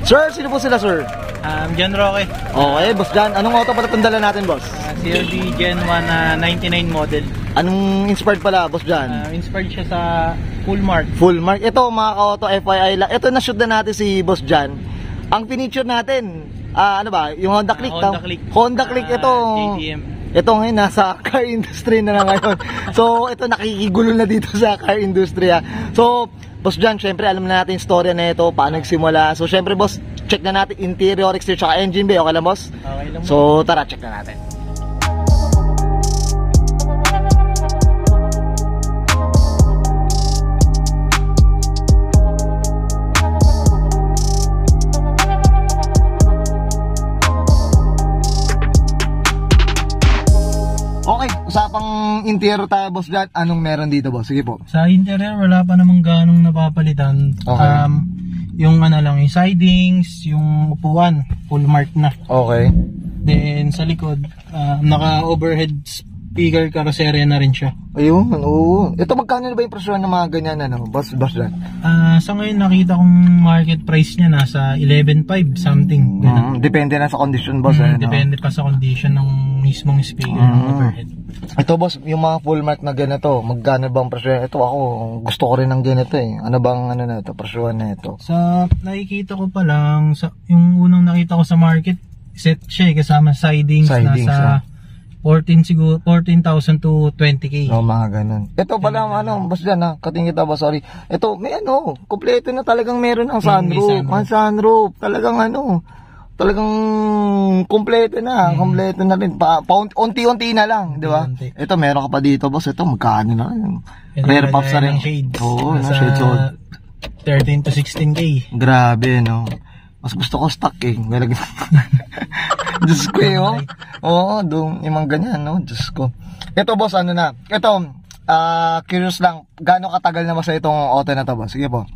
Sir, sino po sila, sir? John Roque. Okay, boss John. Anong auto pala itong dala natin, boss? CRV Gen 1 99 model. Anong inspired pala, boss John? Inspired siya sa full mark. Full mark. Ito, mga ka-auto, FYI lang. Ito, na-shoot na natin si boss John. Ang feature natin, ano ba? Yung Honda Click. Honda Click. Honda Click, ito. JDM. Ito ngayon, nasa car industry na lang ngayon. So, ito, nakikigulo na dito sa car industry. So, boss John, syempre, alam na natin yung story na ito, paano nagsimula. So, syempre, boss, check na natin interior, exterior, tsaka engine bay. Okay lang, boss? Okay lang. So, tara, check na natin. Okay, usapang interior tayo, boss John. Anong meron dito, boss? Sige po. Sa interior, wala pa namang ganong napapalitan. Okay. Yung ano lang, yung sidings, yung upuan, full mark na. Okay. Then sa likod, naka-overhead speaker karoserya na rin siya. Ayun, oo. Ito, magkano na ba yung presyo ng mga ganyan, ano, boss John? Sa ngayon, nakita kong market price niya nasa 11.5 something. Depende na sa condition, boss. Depende pa sa condition ng mismong speaker ng overhead. Ito, boss, yung mga full mark na ganito, magkano bang presyo? Ito, ako, gusto ko rin ng ganito eh. Ano bang, ano na ito, presyoan na ito? Sa nakikita ko pa lang, yung unang nakita ko sa market, set siya eh, kasama sidings nasa 14,000 to 20k. No, mga ganun. Ito pala, ano, boss John, ha, kating kita, boss, sorry. Ito, may ano, kompleto na talagang meron ang sunroof. Ang sunroof, talagang ano, talagang kompleto na rin. Unti-unti na lang, di ba? Ito, meron ka pa dito, boss. Ito, magkano na rin. Rare puffs na rin. Oo, shades old. 13 to 16k. Grabe, no? Mas gusto ko stock eh. Diyos ko eh, oh. Oo, yung mga ganyan, no? Diyos ko. Ito, boss, ano na? Ito, curious lang. Gaano katagal na ba sa itong auto na to, boss? Sige po.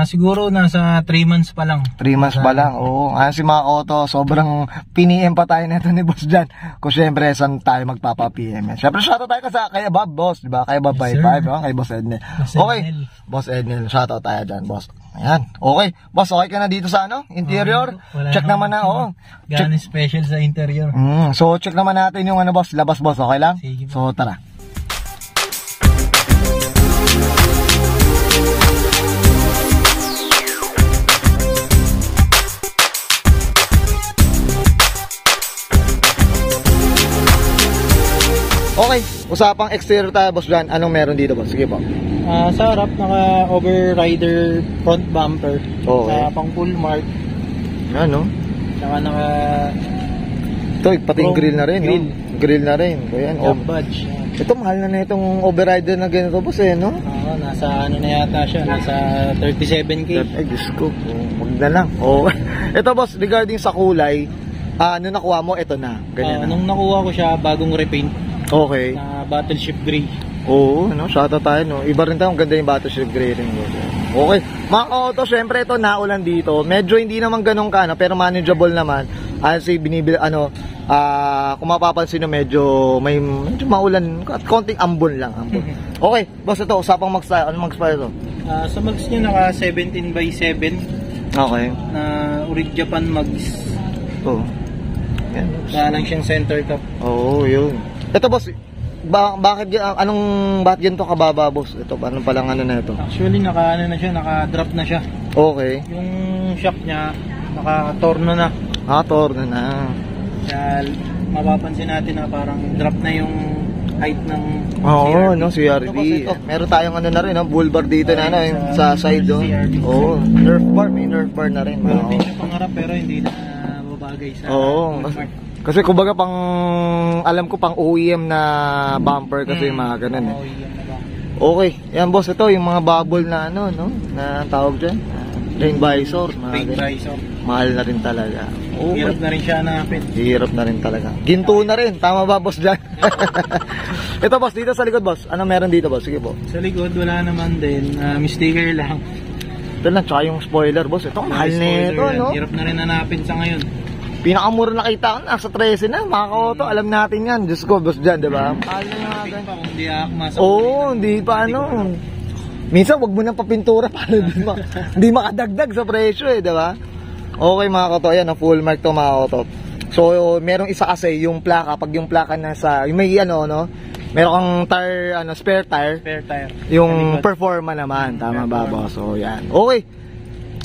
Siguro nasa 3 months pa lang. 3 months pa lang, oo. Si mga auto, sobrang piniem pa tayo nito ni Boss John. Kung syempre, saan tayo magpapa-PM? Syempre, shoutout tayo kay Bob, boss, di ba? Kay Bob 55, no? Kay Boss Ednel. Okay, Boss Ednel, shoutout tayo dyan, boss. Ayan, okay. Boss, okay ka na dito sa ano? Interior? Check naman na, oo. Gano'n special sa interior. So, check naman natin yung ano, boss, labas, boss, okay lang? Sige, so, tara. Okay, usapang exterior tayo, boss John. Anong meron dito, boss? Sige po. Sa harap, naka-overrider front bumper. Okay. Sa pang full mark. Ano? Saka naka... Ito, pati yung grill na rin, grill. no? Grill na rin. Ayan, badge. Ito, mahal na itong overrider na ganito, boss, eh, no? Oo, nasa ano na yata siya, nasa 37k. Ay, Diyos ko. Huwag na lang. Oh. Ito, boss, regarding sa kulay, ano nakuha mo, ito na. Ganyan na. Nung nakuha ko siya, bagong repaint. Okay. Na Battleship Gray. Oo, no? Shoutout tayo, no? Iba rin tayo, ang ganda yung Battleship Gray rin. Okay. Mga auto, syempre ito, naulan dito. Medyo hindi naman ganun ka, no? Pero manageable naman. Kasi binibil, kung mapapansin nyo, medyo maulan. At konting ambon lang, ambon. Okay, boss, ito, usapang mag-style. Ano mag-style ito? Sa mags niya, naka 17x7. Okay. Na Urig Japan mags. Oo. Yan. Wala lang siyang center top. Oo, yun. Ito, boss, bakit ganito kababa, boss? Ito, paano palang ano na ito? Actually, naka-drop na siya. Okay. Yung shock niya, naka-torno na. Torno na. Kaya, mapapansin natin na parang drop na yung height ng CRV. no, CRV. Ito, meron tayong ano na rin, bull bar dito na, yung sa side, Oo, nerf bar, may nerf bar na rin. Meron din siya pangarap, pero hindi na babagay sa kasi kumbaga alam ko pang OEM na bumper kasi yung mga ganun eh. Okay, yan boss, ito yung mga bubble na ano, no? Na tawag dyan, rain visor, mahal na rin talaga. Hirap na rin siya hanapin. Hirap na rin talaga. Ginto na rin, tama ba, boss dyan? Ito, boss, dito sa likod, boss, ano meron dito, boss? Sige po. Sa likod wala naman din, sticker lang. Ito lang, tsaka yung spoiler, boss. Ito, mahal na ito, no? Hirap na rin hanapin sa ngayon. Pinakamura nakita ko, nasa 13 na, mga ka-auto, alam natin yan. Diyos ko, boss dyan, diba? Mahal na nga ganyan. Hindi akma sa hindi pa ano. Minsan, wag mo nang papintura para hindi makadagdag sa presyo eh, diba? Okay mga kauto, ayan, full mark to mga kauto. So, merong isa kasi yung plaka, pag yung plaka nasa, yung may ano, no? Meron kang tire, spare tire. Spare tire. Yung performa naman, tama ba, boss? So, yan. Okay.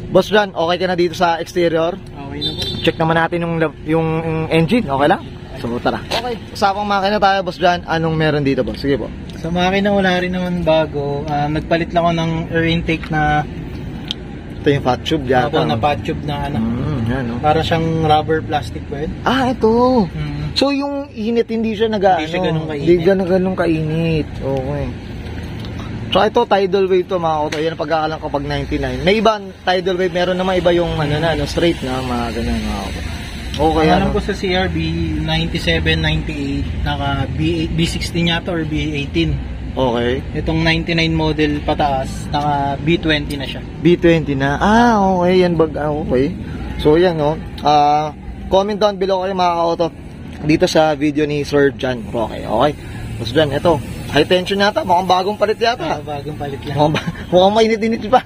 Boss John, okay ka na dito sa exterior? Okay na po. Check naman natin yung engine, okay lang? So, tara. Okay, usapang makina tayo, Boss John. Anong meron dito, boss? Sige po. Sa makina, wala rin naman bago. Nagpalit lang ako ng air intake na Ito yung fat tube dyan. ako na pot tube na ano. Yan, no? Para siyang rubber plastic ba yun? Ito. So, yung init, hindi siya Hindi siya ganun kainit. Hindi ganun kainit. Okay. So, ito, tidal wave to, mga kauto. Yan ang pagkakalang kapag 99. May iba, tidal wave, meron naman iba yung, straight na, mga ganun, mga kauto. Okay, alam ko sa CRB 97, 98 naka B16 yata or B18. Okay. Itong 99 model pataas naka B20 na siya. B20 na. Okay. Yan okay. So yan, no. Comment down below kayo mga ka-auto dito sa video ni Sir John. Okay. Tapos John, ito. High tension yata, mukhang bagong palit yata. Bagong palit lang. Mukhang mainit-init pa.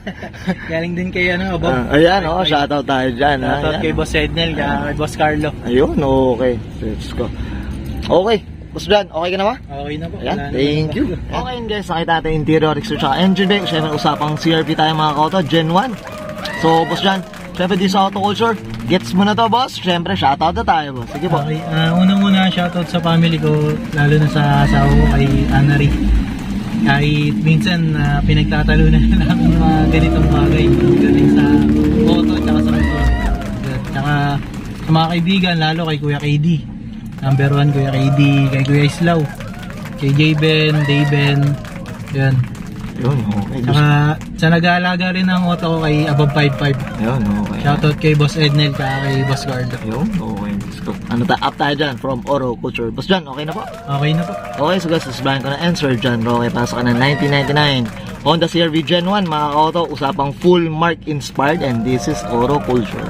Galing din kay Bob. Ayan, shoutout tayo dyan. Shoutout kay Boss Ednel, kay Boss Carlo. Ayun, okay. Let's go. Okay, Boss John, okay ka na ba? Okay na po. Ayan, thank you. Okay guys, nakita natin interior exterior tsaka engine bay. Siyempre, usapang CRV tayo mga kauto, Gen 1. So, Boss John, siyempre di sa auto culture, gets mo na to, boss. Siyempre, shoutout na tayo, boss. Sige po. Okay, unang-una shoutout sa family ko, lalo na sa asawa ko kay Anari. Kahit minsan pinagtatalunan namin mga ganitong bagay galing sa auto at sa motor. Tsaka sa mga kaibigan, lalo kay Kuya KD. Number 1, Kuya KD, kay Kuya Islaw, kay Jayben, Dayben, yan. Yun, okay. Tsaka sa nag-aalaga rin ng auto ko kay Above 55. Yun, okay. Shoutout kay Boss Ednel kaya kay Boss Carlo. Yun, okay. Let's go. Up tayo dyan from Oro Culture. Boss John, okay na po? Okay na po. Okay, so guys, sasabahin ko na answer John Roque. Pasok ka na 1999. Honda CR-V Gen 1, mga auto, usapang full mark inspired, and this is Oro Culture.